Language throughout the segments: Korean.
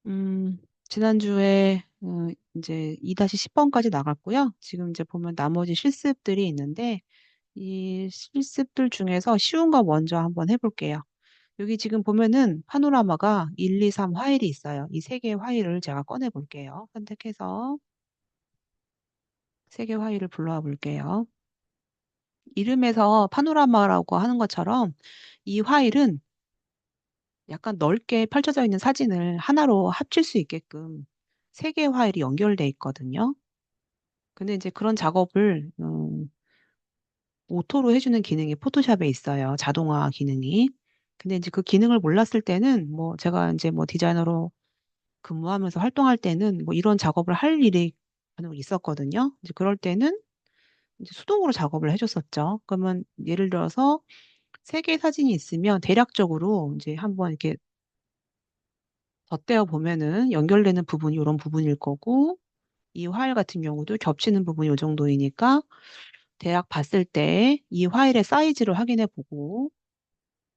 음, 지난주에 이제 2-10번까지 나갔고요. 지금 이제 보면 나머지 실습들이 있는데 이 실습들 중에서 쉬운 거 먼저 한번 해볼게요. 여기 지금 보면은 파노라마가 1, 2, 3 화일이 있어요. 이 세 개의 화일을 제가 꺼내 볼게요. 선택해서 세 개 화일을 불러와 볼게요. 이름에서 파노라마라고 하는 것처럼 이 화일은 약간 넓게 펼쳐져 있는 사진을 하나로 합칠 수 있게끔 세 개의 화일이 연결돼 있거든요. 근데 이제 그런 작업을 오토로 해주는 기능이 포토샵에 있어요. 자동화 기능이. 근데 이제 그 기능을 몰랐을 때는 뭐 제가 이제 뭐 디자이너로 근무하면서 활동할 때는 뭐 이런 작업을 할 일이 간혹 있었거든요. 이제 그럴 때는 이제 수동으로 작업을 해줬었죠. 그러면 예를 들어서 세 개의 사진이 있으면 대략적으로 이제 한번 이렇게 덧대어 보면은 연결되는 부분이 이런 부분일 거고 이 화일 같은 경우도 겹치는 부분이 이 정도이니까 대략 봤을 때 이 화일의 사이즈를 확인해 보고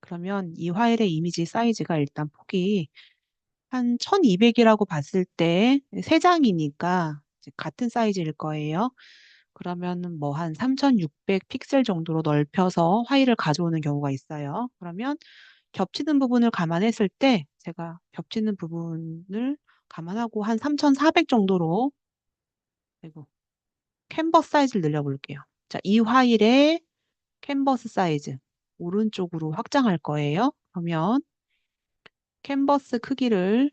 그러면 이 화일의 이미지 사이즈가 일단 폭이 한 1200이라고 봤을 때 세장이니까 같은 사이즈일 거예요. 그러면 뭐 한 3600 픽셀 정도로 넓혀서 화일을 가져오는 경우가 있어요. 그러면 겹치는 부분을 감안했을 때 제가 겹치는 부분을 감안하고 한 3400 정도로 그리고 캔버스 사이즈를 늘려볼게요. 자, 이 화일의 캔버스 사이즈 오른쪽으로 확장할 거예요. 그러면 캔버스 크기를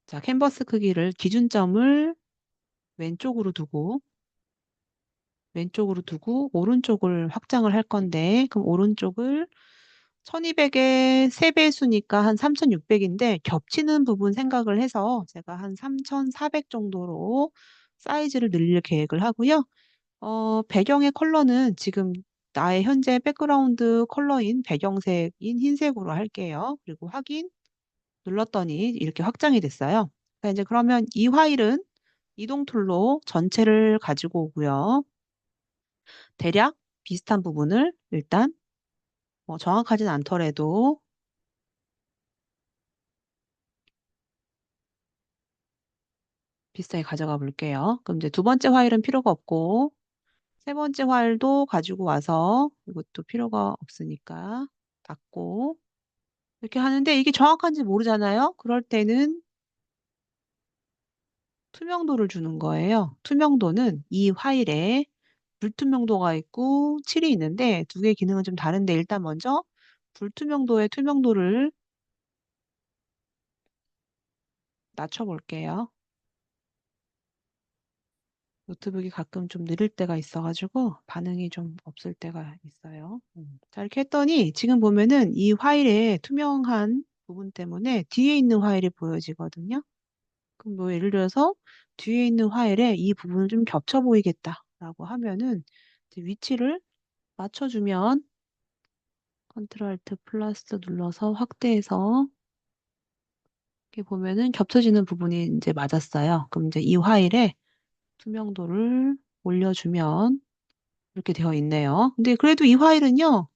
자, 캔버스 크기를 기준점을 왼쪽으로 두고 오른쪽을 확장을 할 건데 그럼 오른쪽을 1200의 3배수니까 한 3600인데 겹치는 부분 생각을 해서 제가 한 3400 정도로 사이즈를 늘릴 계획을 하고요. 배경의 컬러는 지금 나의 현재 백그라운드 컬러인 배경색인 흰색으로 할게요. 그리고 확인 눌렀더니 이렇게 확장이 됐어요. 자, 이제 그러면 이 파일은 이동 툴로 전체를 가지고 오고요. 대략 비슷한 부분을 일단 뭐 정확하진 않더라도 비슷하게 가져가 볼게요. 그럼 이제 두 번째 파일은 필요가 없고 세 번째 파일도 가지고 와서 이것도 필요가 없으니까 닫고 이렇게 하는데 이게 정확한지 모르잖아요. 그럴 때는 투명도를 주는 거예요. 투명도는 이 파일에 불투명도가 있고 칠이 있는데 두 개의 기능은 좀 다른데 일단 먼저 불투명도의 투명도를 낮춰볼게요. 노트북이 가끔 좀 느릴 때가 있어가지고 반응이 좀 없을 때가 있어요. 자, 이렇게 했더니 지금 보면은 이 파일의 투명한 부분 때문에 뒤에 있는 파일이 보여지거든요. 그럼 뭐 예를 들어서 뒤에 있는 파일에 이 부분을 좀 겹쳐 보이겠다라고 하면은 이제 위치를 맞춰주면 컨트롤 알트 플러스 눌러서 확대해서 이렇게 보면은 겹쳐지는 부분이 이제 맞았어요. 그럼 이제 이 파일에 투명도를 올려주면 이렇게 되어 있네요. 근데 그래도 이 파일은요,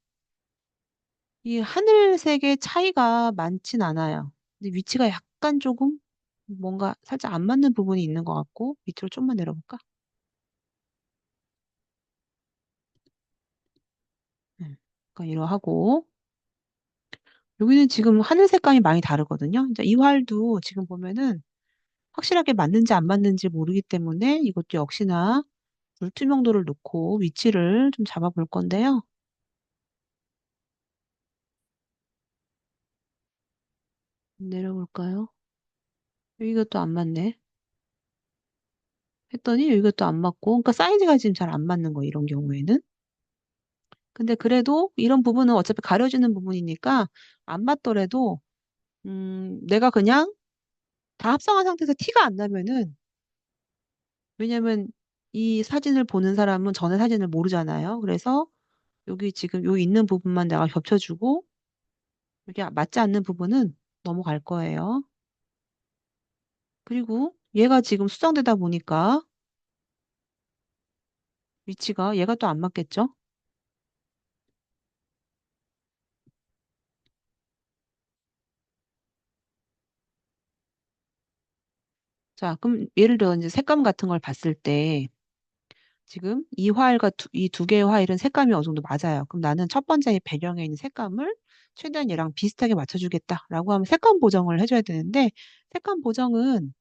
이 하늘색의 차이가 많진 않아요. 근데 위치가 약간 조금 뭔가 살짝 안 맞는 부분이 있는 것 같고 밑으로 좀만 내려볼까? 약간 이러하고 여기는 지금 하늘 색감이 많이 다르거든요. 이제 이 활도 지금 보면은 확실하게 맞는지 안 맞는지 모르기 때문에 이것도 역시나 불투명도를 놓고 위치를 좀 잡아볼 건데요. 내려볼까요? 여기가 또 안 맞네. 했더니 여기가 또 안 맞고, 그러니까 사이즈가 지금 잘 안 맞는 거 이런 경우에는. 근데 그래도 이런 부분은 어차피 가려지는 부분이니까 안 맞더라도, 내가 그냥 다 합성한 상태에서 티가 안 나면은, 왜냐면 이 사진을 보는 사람은 전에 사진을 모르잖아요. 그래서 여기 지금 요 있는 부분만 내가 겹쳐주고, 여기 맞지 않는 부분은 넘어갈 거예요. 그리고 얘가 지금 수정되다 보니까 위치가 얘가 또 안 맞겠죠? 자, 그럼 예를 들어 이제 색감 같은 걸 봤을 때 지금 이 파일과 이 두 개의 파일은 색감이 어느 정도 맞아요. 그럼 나는 첫 번째 배경에 있는 색감을 최대한 얘랑 비슷하게 맞춰주겠다라고 하면 색감 보정을 해줘야 되는데 색감 보정은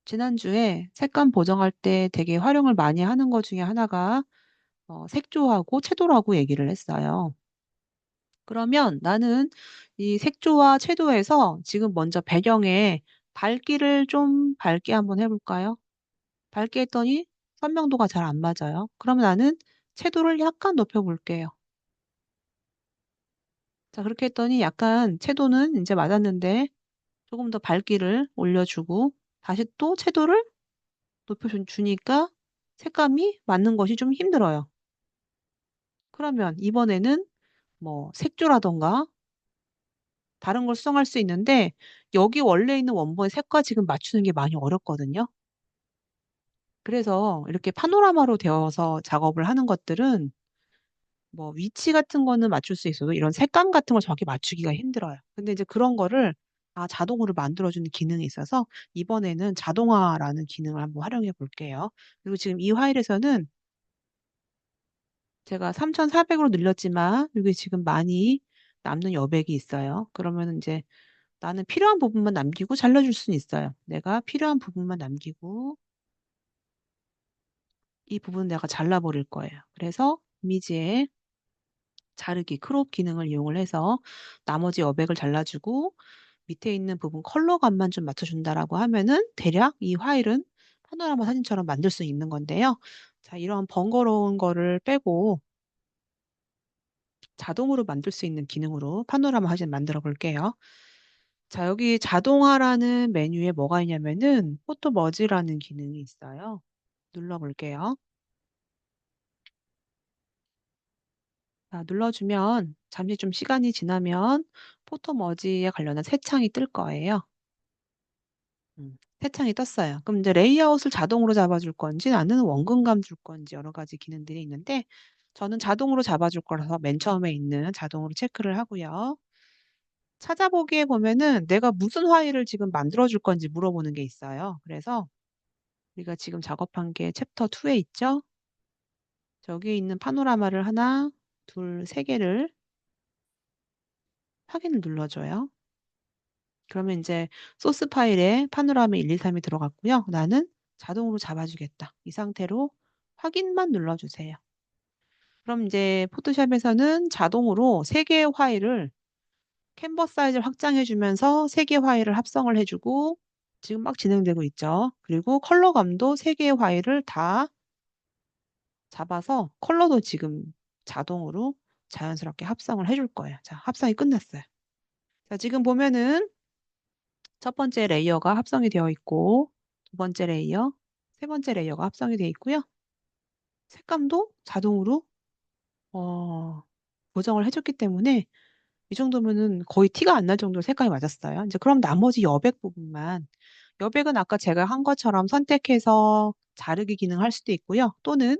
지난주에 색감 보정할 때 되게 활용을 많이 하는 것 중에 하나가 색조하고 채도라고 얘기를 했어요. 그러면 나는 이 색조와 채도에서 지금 먼저 배경에 밝기를 좀 밝게 한번 해볼까요? 밝게 했더니 선명도가 잘 안 맞아요. 그러면 나는 채도를 약간 높여볼게요. 자, 그렇게 했더니 약간 채도는 이제 맞았는데 조금 더 밝기를 올려주고 다시 또 채도를 높여주니까 색감이 맞는 것이 좀 힘들어요. 그러면 이번에는 뭐 색조라던가 다른 걸 수정할 수 있는데 여기 원래 있는 원본의 색과 지금 맞추는 게 많이 어렵거든요. 그래서 이렇게 파노라마로 되어서 작업을 하는 것들은 뭐 위치 같은 거는 맞출 수 있어도 이런 색감 같은 걸 정확히 맞추기가 힘들어요. 근데 이제 그런 거를 자동으로 만들어주는 기능이 있어서 이번에는 자동화라는 기능을 한번 활용해 볼게요. 그리고 지금 이 파일에서는 제가 3,400으로 늘렸지만 이게 지금 많이 남는 여백이 있어요. 그러면 이제 나는 필요한 부분만 남기고 잘라줄 수는 있어요. 내가 필요한 부분만 남기고 이 부분 내가 잘라버릴 거예요. 그래서 이미지에 자르기, 크롭 기능을 이용을 해서 나머지 여백을 잘라주고 밑에 있는 부분 컬러감만 좀 맞춰준다라고 하면은 대략 이 파일은 파노라마 사진처럼 만들 수 있는 건데요. 자, 이런 번거로운 거를 빼고 자동으로 만들 수 있는 기능으로 파노라마 사진 만들어 볼게요. 자, 여기 자동화라는 메뉴에 뭐가 있냐면은 포토 머지라는 기능이 있어요. 눌러볼게요. 자, 눌러주면 잠시 좀 시간이 지나면 포토 머지에 관련한 새 창이 뜰 거예요. 새 창이 떴어요. 그럼 이제 레이아웃을 자동으로 잡아줄 건지 나는 원근감 줄 건지 여러 가지 기능들이 있는데 저는 자동으로 잡아줄 거라서 맨 처음에 있는 자동으로 체크를 하고요. 찾아보기에 보면은 내가 무슨 파일을 지금 만들어줄 건지 물어보는 게 있어요. 그래서 우리가 지금 작업한 게 챕터 2에 있죠? 저기에 있는 파노라마를 하나, 둘, 세 개를 확인을 눌러줘요. 그러면 이제 소스 파일에 파노라마 1, 2, 3이 들어갔고요. 나는 자동으로 잡아주겠다. 이 상태로 확인만 눌러주세요. 그럼 이제 포토샵에서는 자동으로 세 개의 파일을 캔버스 사이즈를 확장해주면서 세 개의 파일을 합성을 해주고 지금 막 진행되고 있죠. 그리고 컬러감도 세 개의 파일을 다 잡아서 컬러도 지금 자동으로 자연스럽게 합성을 해줄 거예요. 자, 합성이 끝났어요. 자, 지금 보면은 첫 번째 레이어가 합성이 되어 있고 두 번째 레이어, 세 번째 레이어가 합성이 되어 있고요. 색감도 자동으로 보정을 해줬기 때문에 이 정도면은 거의 티가 안 날 정도로 색감이 맞았어요. 이제 그럼 나머지 여백 부분만 여백은 아까 제가 한 것처럼 선택해서 자르기 기능 할 수도 있고요. 또는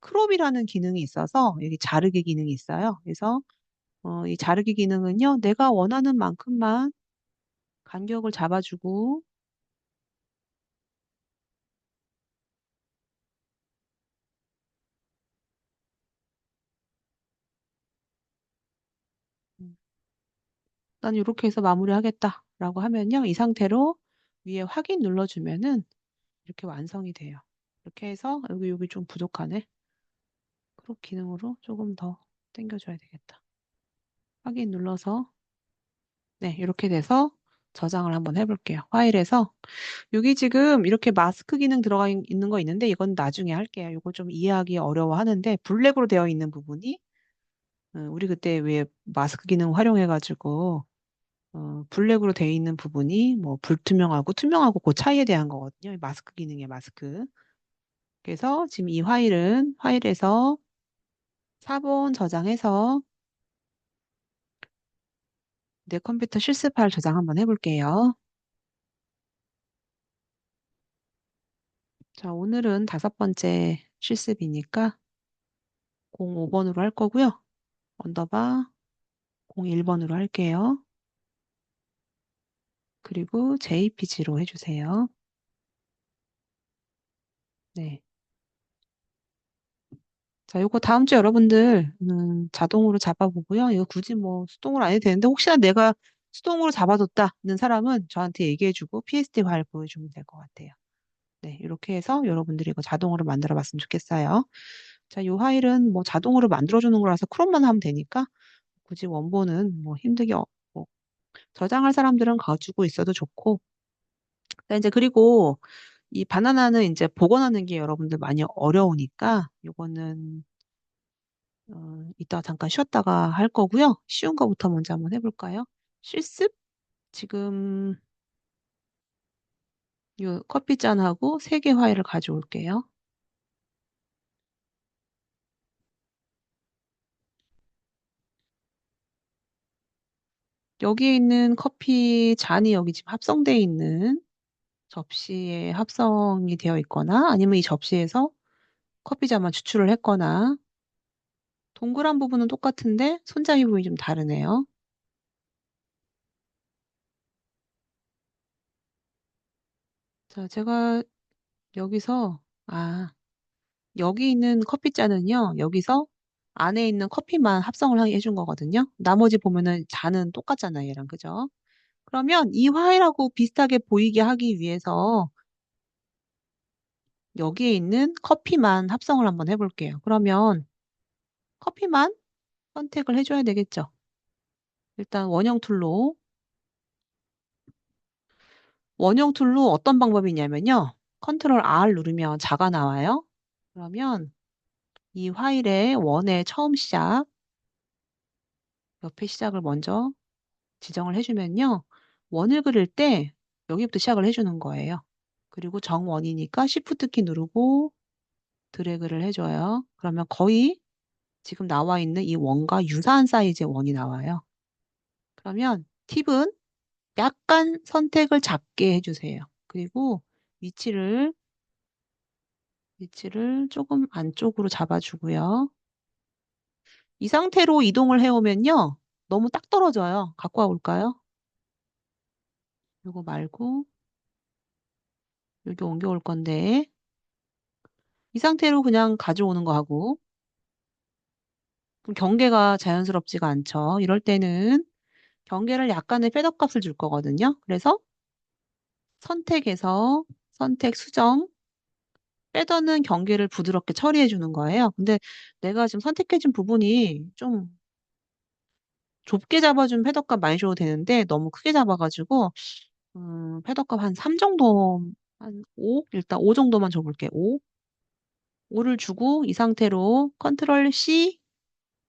크롭이라는 기능이 있어서 여기 자르기 기능이 있어요. 그래서 이 자르기 기능은요. 내가 원하는 만큼만 간격을 잡아주고 음, 난 이렇게 해서 마무리하겠다라고 하면요. 이 상태로 위에 확인 눌러주면은 이렇게 완성이 돼요. 이렇게 해서 여기 좀 부족하네. 크롭 기능으로 조금 더 당겨줘야 되겠다. 확인 눌러서 네, 이렇게 돼서 저장을 한번 해볼게요. 파일에서 여기 지금 이렇게 마스크 기능 들어가 있는 거 있는데 이건 나중에 할게요. 이거 좀 이해하기 어려워하는데 블랙으로 되어 있는 부분이 우리 그때 왜 마스크 기능 활용해가지고 블랙으로 되어 있는 부분이 뭐 불투명하고 투명하고 그 차이에 대한 거거든요. 이 마스크 기능의 마스크. 그래서 지금 이 파일은 파일에서 4번 저장해서 내 컴퓨터 실습 파일 저장 한번 해볼게요. 자, 오늘은 다섯 번째 실습이니까 05번으로 할 거고요. 언더바 01번으로 할게요. 그리고 JPG로 해주세요. 네. 자, 요거 다음 주 여러분들 자동으로 잡아보고요. 이거 굳이 뭐 수동으로 안 해도 되는데 혹시나 내가 수동으로 잡아뒀다는 사람은 저한테 얘기해주고 PSD 파일 보여주면 될 것 같아요. 네, 이렇게 해서 여러분들이 이거 자동으로 만들어 봤으면 좋겠어요. 자, 이 파일은 뭐 자동으로 만들어주는 거라서 크롬만 하면 되니까 굳이 원본은 뭐 힘들게 뭐 저장할 사람들은 가지고 있어도 좋고. 자, 이제 그리고 이 바나나는 이제 복원하는 게 여러분들 많이 어려우니까 요거는 이따 잠깐 쉬었다가 할 거고요. 쉬운 거부터 먼저 한번 해볼까요? 실습? 지금 요 커피잔하고 3개 화일을 가져올게요. 여기에 있는 커피 잔이 여기 지금 합성되어 있는 접시에 합성이 되어 있거나 아니면 이 접시에서 커피잔만 추출을 했거나 동그란 부분은 똑같은데 손잡이 부분이 좀 다르네요. 자, 제가 여기서 여기 있는 커피잔은요. 여기서 안에 있는 커피만 합성을 하게 해준 거거든요. 나머지 보면은 잔은 똑같잖아요. 얘랑 그죠? 그러면 이 화이하고 비슷하게 보이게 하기 위해서 여기에 있는 커피만 합성을 한번 해볼게요. 그러면 커피만 선택을 해줘야 되겠죠. 일단 원형 툴로 어떤 방법이 있냐면요. 컨트롤 R 누르면 자가 나와요. 그러면 이 파일의 원의 처음 시작, 옆에 시작을 먼저 지정을 해주면요. 원을 그릴 때 여기부터 시작을 해주는 거예요. 그리고 정원이니까 Shift 키 누르고 드래그를 해줘요. 그러면 거의 지금 나와 있는 이 원과 유사한 사이즈의 원이 나와요. 그러면 팁은 약간 선택을 작게 해주세요. 그리고 위치를 조금 안쪽으로 잡아주고요. 이 상태로 이동을 해오면요. 너무 딱 떨어져요. 갖고 와볼까요? 이거 말고 여기 옮겨올 건데 이 상태로 그냥 가져오는 거 하고 그럼 경계가 자연스럽지가 않죠. 이럴 때는 경계를 약간의 셋업 값을 줄 거거든요. 그래서 선택해서 선택 수정 빼더는 경계를 부드럽게 처리해 주는 거예요. 근데 내가 지금 선택해 준 부분이 좀 좁게 잡아준 패더값 많이 줘도 되는데 너무 크게 잡아가지고 패더값 한 3 정도 한 5? 일단 5 정도만 줘볼게. 5. 5를 주고 이 상태로 컨트롤 C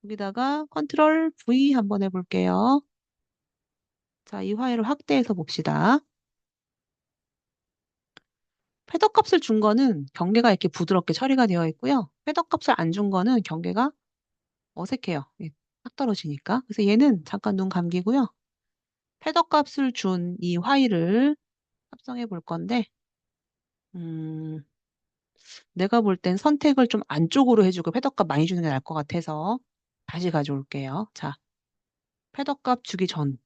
여기다가 컨트롤 V 한번 해볼게요. 자, 이 파일을 확대해서 봅시다. 패더 값을 준 거는 경계가 이렇게 부드럽게 처리가 되어 있고요. 패더 값을 안 준 거는 경계가 어색해요. 딱 떨어지니까. 그래서 얘는 잠깐 눈 감기고요. 패더 값을 준 이 파일을 합성해 볼 건데 음, 내가 볼 땐 선택을 좀 안쪽으로 해주고 패더 값 많이 주는 게 나을 것 같아서 다시 가져올게요. 자, 패더 값 주기 전.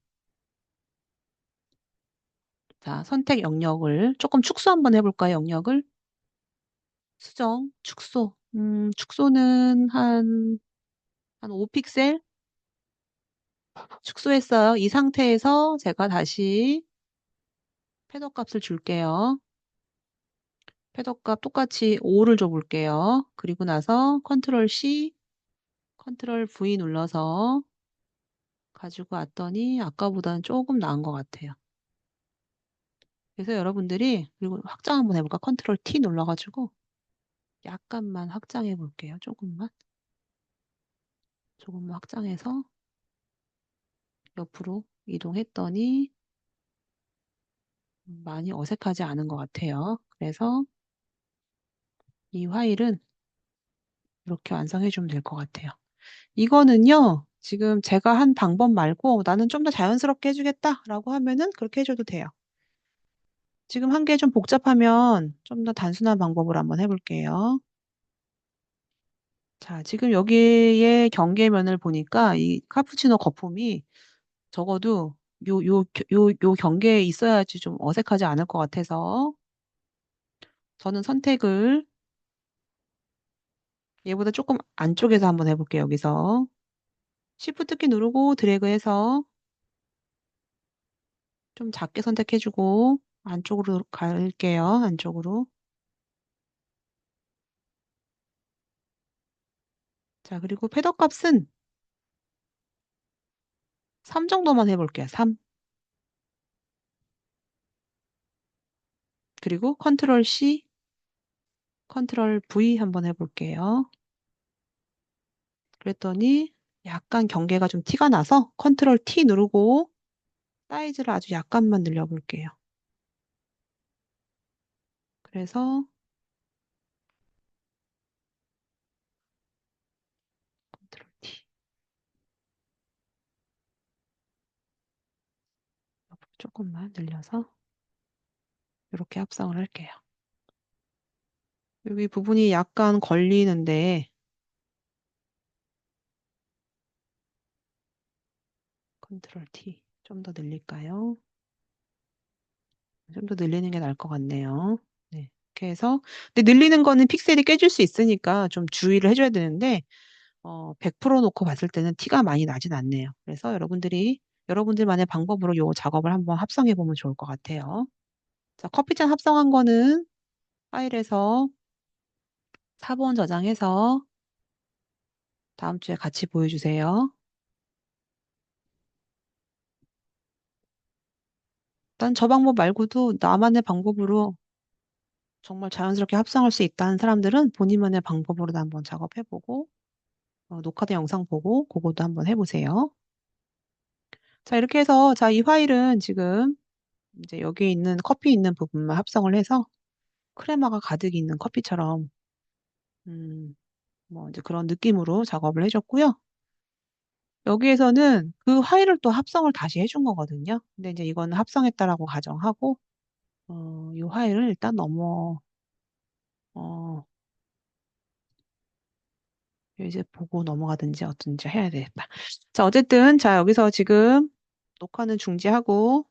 자, 선택 영역을 조금 축소 한번 해볼까요? 영역을. 수정, 축소. 축소는 한 5픽셀 축소했어요. 이 상태에서 제가 다시 패더 값을 줄게요. 패더 값 똑같이 5를 줘볼게요. 그리고 나서 컨트롤 C, 컨트롤 V 눌러서 가지고 왔더니 아까보다는 조금 나은 것 같아요. 그래서 여러분들이 그리고 확장 한번 해볼까? 컨트롤 T 눌러가지고 약간만 확장해 볼게요. 조금만 확장해서 옆으로 이동했더니 많이 어색하지 않은 것 같아요. 그래서 이 파일은 이렇게 완성해 주면 될 것 같아요. 이거는요, 지금 제가 한 방법 말고 나는 좀 더 자연스럽게 해주겠다라고 하면은 그렇게 해줘도 돼요. 지금 한 게 좀 복잡하면 좀 더 단순한 방법을 한번 해볼게요. 자, 지금 여기에 경계면을 보니까 이 카푸치노 거품이 적어도 요 경계에 있어야지 좀 어색하지 않을 것 같아서 저는 선택을 얘보다 조금 안쪽에서 한번 해볼게요. 여기서. Shift 키 누르고 드래그해서 좀 작게 선택해주고 안쪽으로 갈게요. 안쪽으로. 자, 그리고 패더 값은 3 정도만 해볼게요. 3. 그리고 컨트롤 C, 컨트롤 V 한번 해볼게요. 그랬더니 약간 경계가 좀 티가 나서 컨트롤 T 누르고 사이즈를 아주 약간만 늘려볼게요. 그래서 컨트롤 T 조금만 늘려서 이렇게 합성을 할게요. 여기 부분이 약간 걸리는데 컨트롤 T 좀 더 늘릴까요? 좀 더 늘리는 게 나을 것 같네요. 네. 이렇게 해서 근데 늘리는 거는 픽셀이 깨질 수 있으니까 좀 주의를 해줘야 되는데 100% 놓고 봤을 때는 티가 많이 나진 않네요. 그래서 여러분들만의 방법으로 이 작업을 한번 합성해 보면 좋을 것 같아요. 자, 커피잔 합성한 거는 파일에서 사본 저장해서 다음 주에 같이 보여주세요. 일단 저 방법 말고도 나만의 방법으로 정말 자연스럽게 합성할 수 있다는 사람들은 본인만의 방법으로도 한번 작업해보고 녹화된 영상 보고 그거도 한번 해보세요. 자, 이렇게 해서 자, 이 파일은 지금 이제 여기 있는 커피 있는 부분만 합성을 해서 크레마가 가득 있는 커피처럼 음, 뭐 이제 그런 느낌으로 작업을 해줬고요. 여기에서는 그 파일을 또 합성을 다시 해준 거거든요. 근데 이제 이거는 합성했다라고 가정하고 이 파일을 일단 어, 이제 보고 넘어가든지 어떤지 해야 되겠다. 자, 어쨌든 자 여기서 지금 녹화는 중지하고